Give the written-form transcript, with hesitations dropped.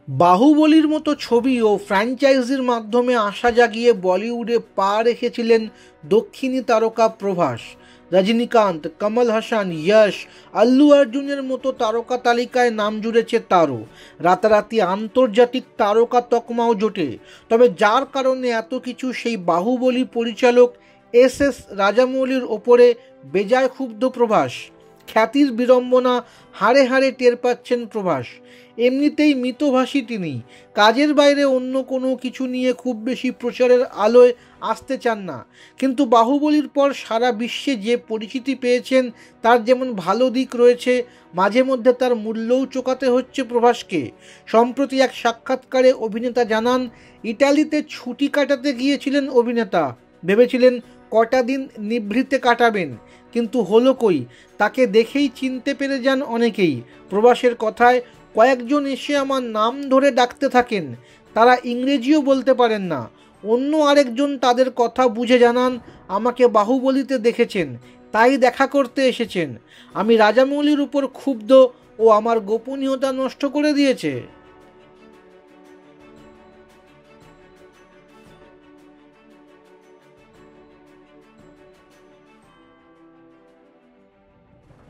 বাহুবলীর মতো ছবি ও ফ্র্যাঞ্চাইজির মাধ্যমে আশা জাগিয়ে বলিউডে পা রেখেছিলেন দক্ষিণী তারকা প্রভাস। রজনীকান্ত, কমল হাসান, যশ, আল্লু অর্জুনের মতো তারকা তালিকায় নাম জুড়েছে তারও। রাতারাতি আন্তর্জাতিক তারকা তকমাও জোটে। তবে যার কারণে এত কিছু, সেই বাহুবলী পরিচালক এস রাজামৌলির ওপরে বেজায় ক্ষুব্ধ প্রভাস। খ্যাতির বিড়ম্বনা হাড়ে হাড়ে টের পাচ্ছেন প্রভাস। এমনিতেই মিতভাষী তিনি, কাজের বাইরে অন্য কোনো কিছু নিয়ে খুব বেশি প্রচারের আলোয় আসতে চান না। কিন্তু বাহুবলীর পর সারা বিশ্বে যে পরিচিতি পেয়েছেন, তার যেমন ভালো দিক রয়েছে, মাঝে মধ্যে তার মূল্যও চোকাতে হচ্ছে প্রভাসকে। সম্প্রতি এক সাক্ষাৎকারে অভিনেতা জানান, ইটালিতে ছুটি কাটাতে গিয়েছিলেন অভিনেতা। ভেবেছিলেন কটা দিন নিভৃতে কাটাবেন, কিন্তু হলো কই, তাকে দেখেই চিনতে পেরে যান অনেকেই। প্রভাসের কথায়, কয়েকজন এসে আমার নাম ধরে ডাকতে থাকেন, তারা ইংরেজিও বলতে পারেন না। অন্য আরেকজন তাদের কথা বুঝে জানান, আমাকে বাহুবলীতে দেখেছেন, তাই দেখা করতে এসেছেন। আমি রাজামৌলির উপর ক্ষুব্ধ, ও আমার গোপনীয়তা নষ্ট করে দিয়েছে।